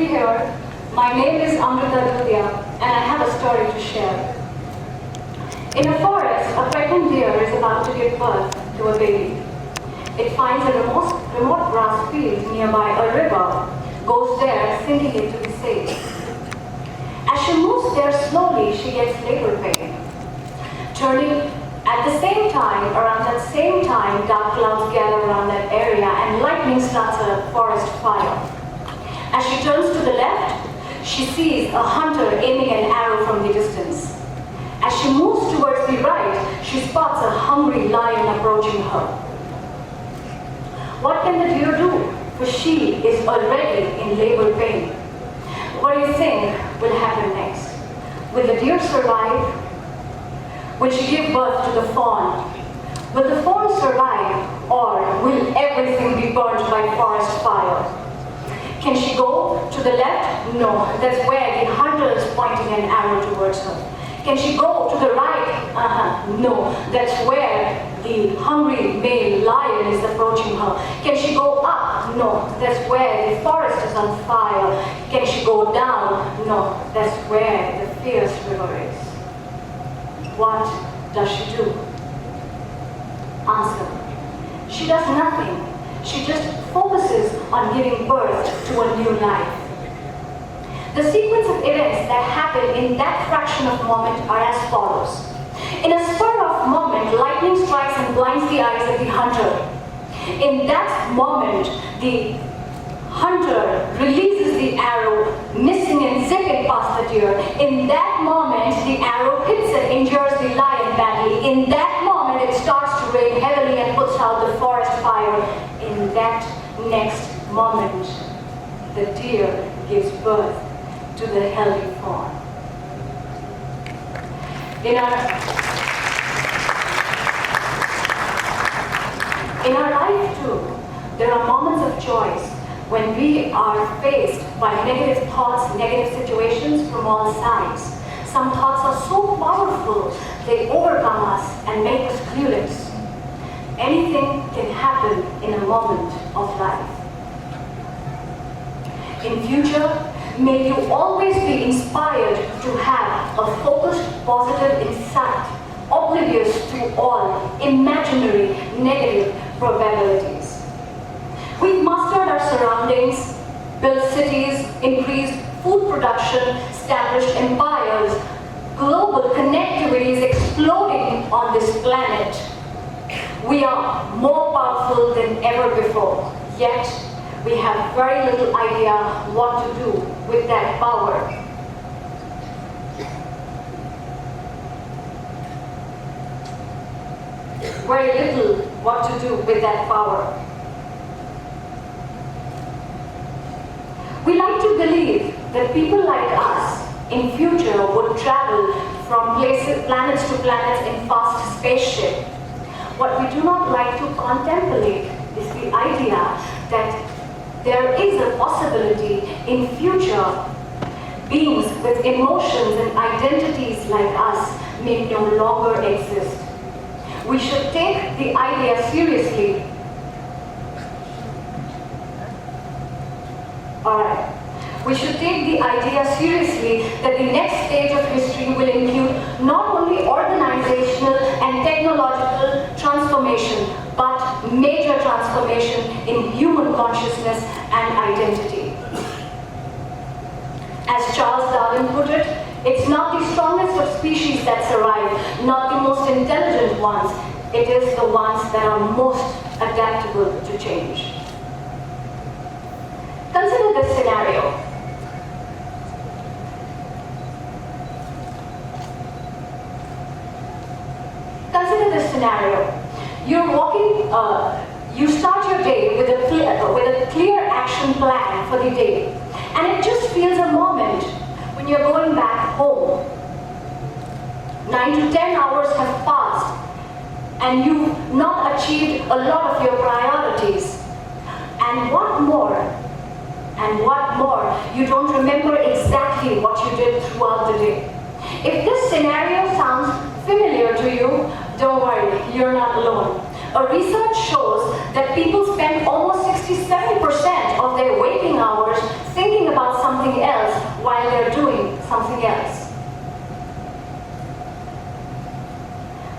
be here. My name is Amrita Dudia, and I have a story to share. In a forest, a pregnant deer is about to give birth to a baby. It finds a remote grass field nearby a river, goes there thinking it to be safe. As she moves there slowly, she gets labor pain. Turning at the same time, around that same time, dark clouds gather around that area and lightning starts a forest fire. As she turns to the left, she sees a hunter aiming an arrow from the distance. As she moves towards the right, she spots a hungry lion approaching her. What can the deer do? For she is already in labor pain. What do you think will happen next? Will the deer survive? Will she give birth to the fawn? Will the fawn survive, or will everything be burnt by forest fire? Can she go to the left? No, that's where the hunter is pointing an arrow towards her. Can she go to the right? No, that's where the hungry male lion is approaching her. Can she go up? No, that's where the forest is on fire. Can she go down? No, that's where the fierce river is. What does she do? Answer. She does nothing. She just focuses on giving birth to a new life. The sequence of events that happen in that fraction of moment are as follows. In a spur of moment, lightning strikes and blinds the eyes of the hunter. In that moment, the hunter releases the arrow, missing and zipping past the deer. In that moment, the arrow hits and injures the lion badly. In that moment, it starts to rain heavily and puts out the forest fire. In that next moment, the deer gives birth to the healthy fawn. In our life too, there are moments of choice when we are faced by negative thoughts, negative situations from all sides. Some thoughts are so powerful, they overcome us and make us clueless. Anything can happen in a moment of life. In future, may you always be inspired to have a focused, positive insight, oblivious to all imaginary negative probabilities. We've mastered our surroundings, built cities, increased food production, established empires, global connectivity is exploding on this planet. We are more powerful than ever before, yet we have very little idea what to do with that power. Very little what to do with that power. We like to believe that people like us in future would travel from planets to planets in fast spaceship. What we do not like to contemplate is the idea that there is a possibility in future beings with emotions and identities like us may no longer exist. We should take the idea seriously. Alright. We should take the idea seriously that the next stage of history will include not only organizational and technological transformation, but major transformation in human consciousness and identity. As Charles Darwin put it, it's not the strongest of species that survive, not the most intelligent ones, it is the ones that are most adaptable to change. Consider this scenario. Consider this scenario. You're walking, you start your day with a clear action plan for the day. And it just feels a moment when you're going back home. 9 to 10 hours have passed and you've not achieved a lot of your priorities. And what more, you don't remember exactly what you did throughout the day. If this scenario sounds familiar to you, don't worry, you're not alone. A research shows that people spend almost 67% of their waking hours thinking about some something else while they're doing something else.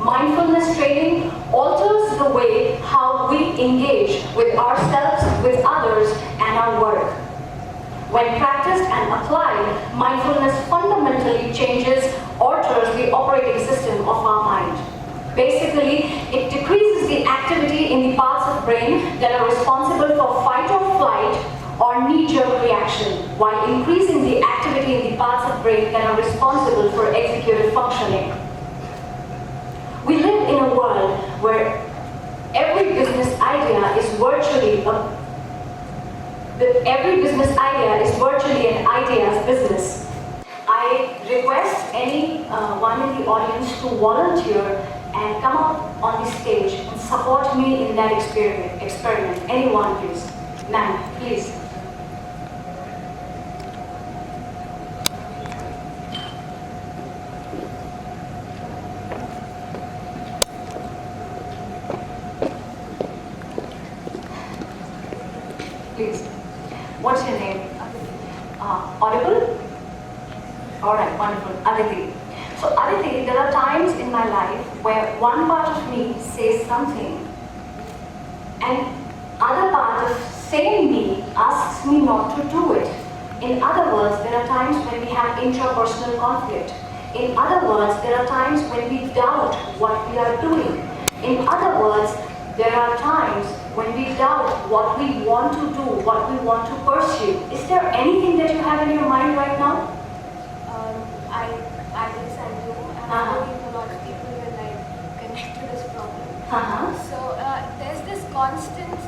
Mindfulness training alters the way how we engage with ourselves, with others, and our work. When practiced and applied, mindfulness fundamentally changes, alters the operating system of our mind. Basically, it decreases the activity in the parts of brain that are responsible for fight or flight or knee-jerk reaction, while increasing the activity in the parts of brain that are responsible for executive functioning. We live in a world where every business idea is virtually an idea's business. I request anyone in the audience to volunteer and come up on the stage and support me in that experiment. Anyone, please. Ma'am, please. Please. What's your name? Audible? Alright, wonderful. Aditi. So Aditi, there are times in my life where one part of me says something and other part of same me asks me not to do it. In other words, there are times when we have intrapersonal conflict. In other words, there are times when we doubt what we are doing. In other words, there are times when we doubt what we want to do, what we want to pursue. Is there anything that you have in your mind right now? I guess I do, and I believe a lot of people will connect to this problem. So there's this constant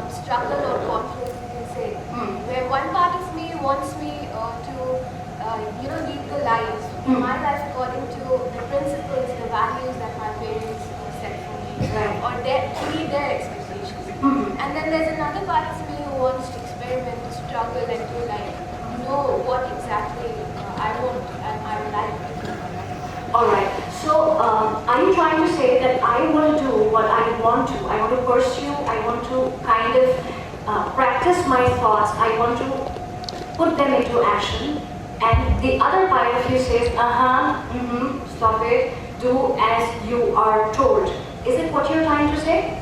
struggle or conflict, you can say, where one part of me wants me to lead the life, my life according to the principles, the values that my parents set for me, or to meet their expectations. And then there's another part of me who wants to experiment, to struggle, and to know what exactly I want and I would like to do. Alright, so are you trying to say that I will do what I want to? I want to pursue, I want to kind of practice my thoughts, I want to put them into action, and the other part of you says, stop it, do as you are told. Is it what you're trying to say?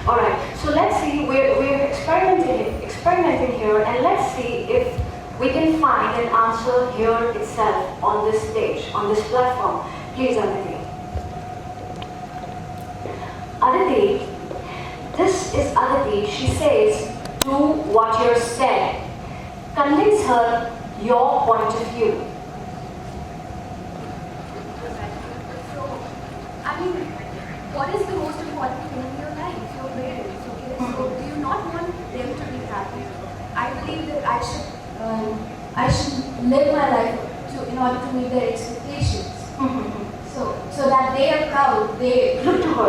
Alright, so let's see, we're experimenting here, and let's see if we can find an answer here itself, on this stage, on this platform. Please, Aditi. Aditi, this is Aditi. She says, do what you're said. Convince her your point of view. So, what is the most important thing in your life? Your parents, okay? So, do you not want them to be happy? I believe that I should live my life in order to meet their expectations. So that they are proud. They look to her.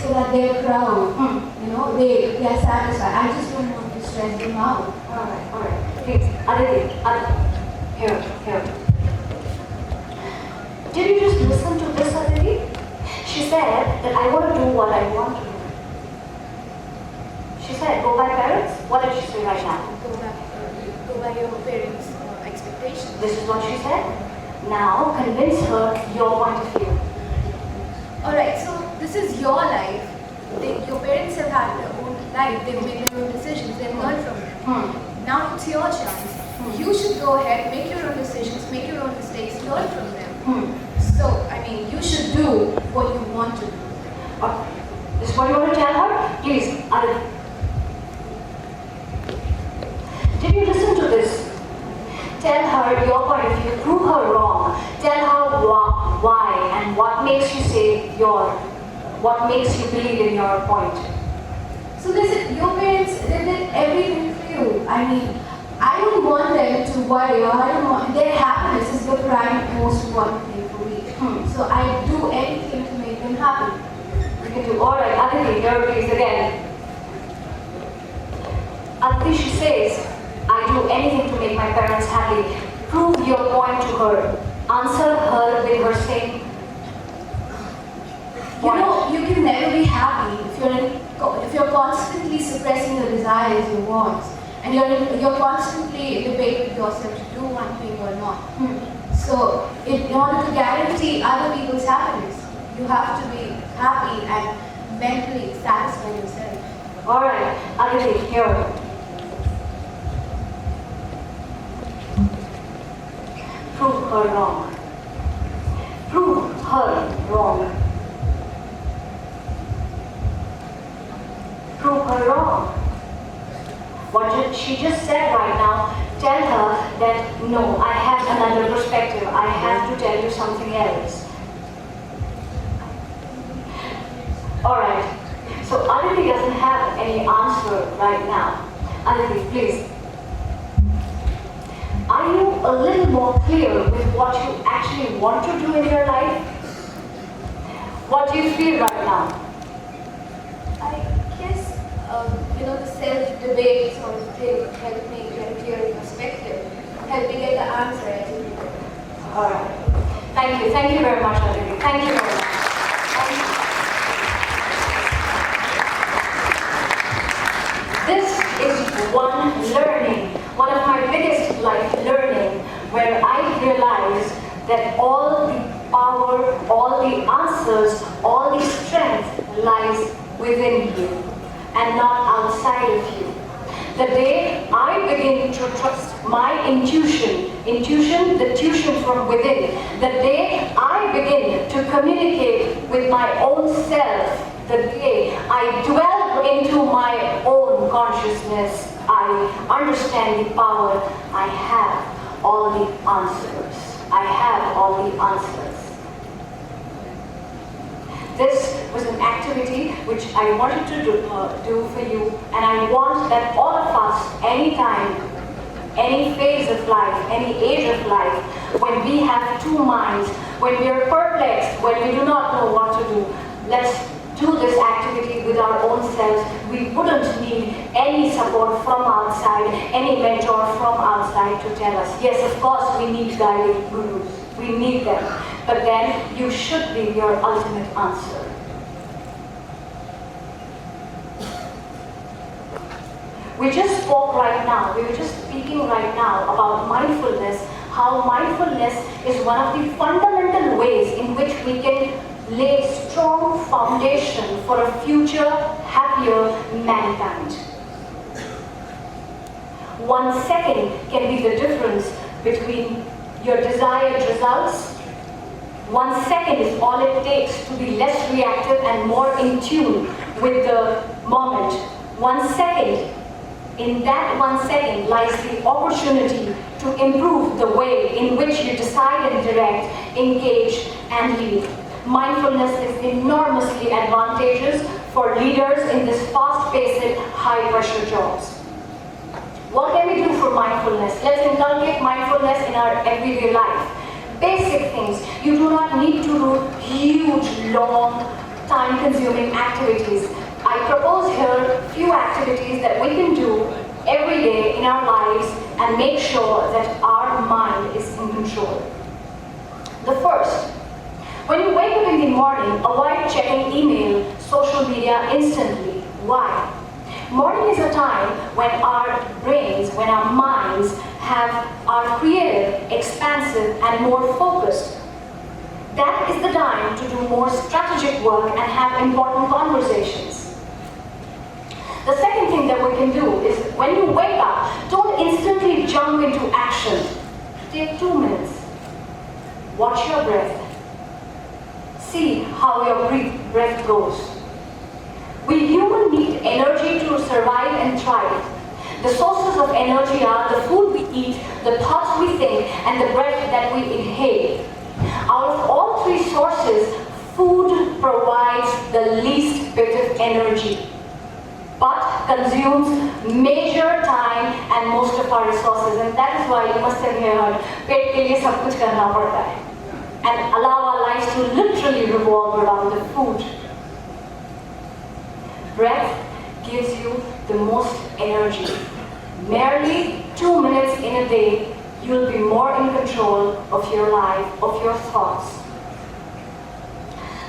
So that they are proud. They are satisfied. I just don't want to stress them out. Alright. Please, Aditi. Here. Did you just listen to this, Aditi? She said that I want to do what I want to do. She said, go by parents. What did she say right now? Go by your parents' expectations. This is what she said. Now convince her your point of view. Alright, so this is your life. Your parents have had their own life. They've made their own decisions. They've learned from them. Now it's your chance. You should go ahead, make your own decisions, make your own mistakes, learn from them. So, you should do what you want to do. This is what you want to tell her? Please, Aditi. Did you listen to this? Tell her your point of view, prove her wrong. Tell her why and what makes you say what makes you believe in your point. So listen, your parents, they did everything for you. I don't want them to worry, or I don't want, their happiness is the prime most important thing for me. So I do anything to make them happy. You can do, alright, Aditi, here please again. Aditi, she says, I do anything to make my parents happy. Prove your point to her. Answer her with her same point. You can never be happy if you're constantly suppressing your desires, your wants. and you're constantly in debate with yourself to do one thing or not. So in order to guarantee other people's happiness, you have to be happy and mentally satisfy yourself. All right, Aditi, here. Prove her wrong. Prove her wrong. Prove her wrong. What she just said right now, tell her that no, I have another perspective. I have to tell you something else. Alright, so Aditi doesn't have any answer right now. Aditi, please. Are you a little more clear with what you actually want to do in your life? What do you feel right now? I guess, the self-debate sort of thing helped me get a clearer perspective, helped me get the answer I didn't know. All right. Thank you very much, Aditi. Thank you very much. This is one of my biggest life learning, where I realized that all the power, all the answers, all the strength lies within you and not outside of you. The day I begin to trust my intuition, the tuition from within, the day I begin to communicate with my own self, the day I dwell into my own consciousness, I understand the power. I have all the answers. I have all the answers. This was an activity which I wanted to do for you, and I want that all of us, anytime, any phase of life, any age of life, when we have two minds, when we are perplexed, when we do not know what to do, let's do this activity with our own selves. We wouldn't need any support from outside, any mentor from outside to tell us. Yes, of course, we need guided gurus. We need them. But then you should be your ultimate answer. We just spoke right now, we were just speaking right now about mindfulness, how mindfulness is one of the fundamental ways in which we can lay strong foundation for a future, happier mankind. 1 second can be the difference between your desired results. 1 second is all it takes to be less reactive and more in tune with the moment. 1 second, in that 1 second lies the opportunity to improve the way in which you decide and direct, engage and lead. Mindfulness is enormously advantageous for leaders in this fast-paced, high-pressure jobs. What can we do for mindfulness? Let's inculcate mindfulness in our everyday life. Basic things. You do not need to do huge, long, time-consuming activities. I propose here few activities that we can do every day in our lives and make sure that our mind is in control. The first, when you wake up in the morning, avoid checking email, social media instantly. Why? Morning is a time when our brains, when our minds are creative, expansive, and more focused. That is the time to do more strategic work and have important conversations. The second thing that we can do is when you wake up, don't instantly jump into action. Take 2 minutes. Watch your breath. See how your breath goes. We humans need energy to survive and thrive. The sources of energy are the food we eat, the thoughts we think, and the breath that we inhale. Out of all three sources, food provides the least bit of energy, but consumes major time and most of our resources. And that is why you must have heard, पेट के लिए सब कुछ करना पड़ता है. And allow our lives to literally revolve around the food. Breath gives you the most energy. Merely 2 minutes in a day, you'll be more in control of your life, of your thoughts.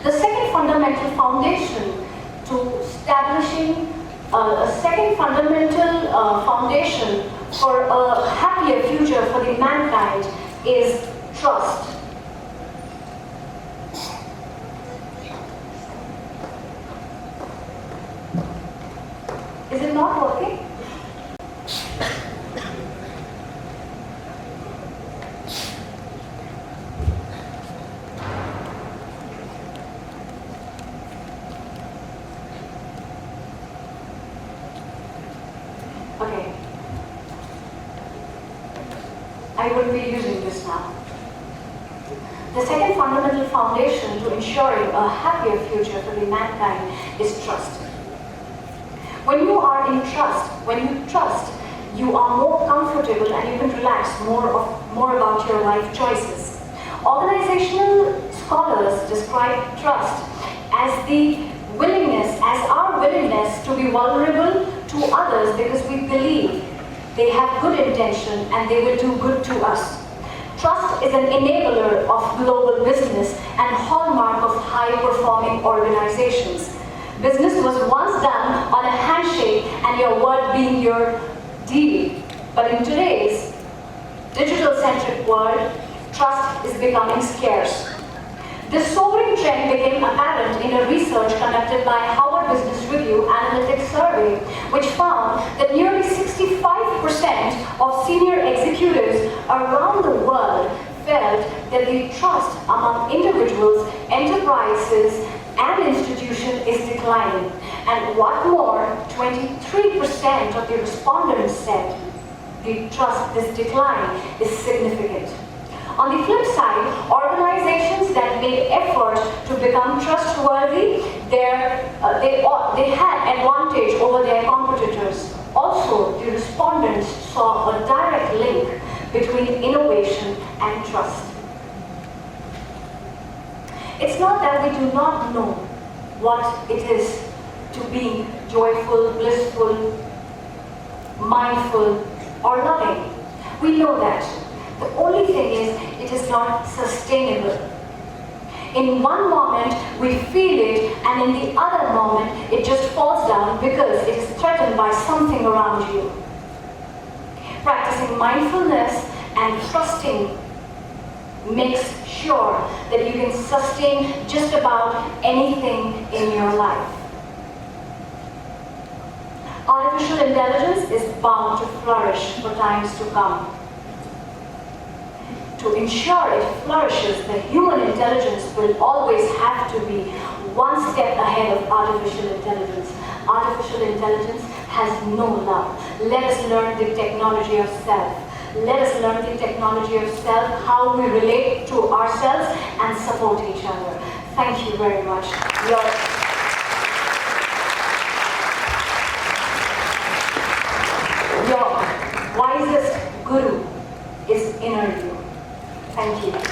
The second fundamental foundation to establishing A second fundamental foundation for a happier future for the mankind is trust. Is it not working? Okay. I will be using this now. The second fundamental foundation to ensuring a happier future for the mankind is trust. When you are in trust, when you trust, you are more comfortable and you can relax more about your life choices. Organizational scholars describe trust as the willingness, as our willingness to be vulnerable to others because we believe they have good intention and they will do good to us. Trust is an enabler of global business and hallmark of high-performing organizations. Business was once done on a handshake and your word being your deed. But in today's digital-centric world, trust is becoming scarce. This sobering trend became apparent in a research conducted by Harvard Business Review Analytics Survey, which found that nearly 65% of senior executives around the world felt that the trust among individuals, enterprises, and institutions is declining. And what more, 23% of the respondents said this decline is significant. On the flip side, organizations that made effort to become trustworthy, they had advantage over their competitors. Also, the respondents saw a direct link between innovation and trust. It's not that we do not know what it is to be joyful, blissful, mindful, or loving. We know that. The only thing is, it is not sustainable. In one moment, we feel it, and in the other moment, it just falls down because it is threatened by something around you. Practicing mindfulness and trusting makes sure that you can sustain just about anything in your life. Artificial intelligence is bound to flourish for times to come. To ensure it flourishes, the human intelligence will always have to be one step ahead of artificial intelligence. Artificial intelligence has no love. Let us learn the technology of self. Let us learn the technology of self, how we relate to ourselves and support each other. Thank you very much. Your wisest guru is inner you. Thank you.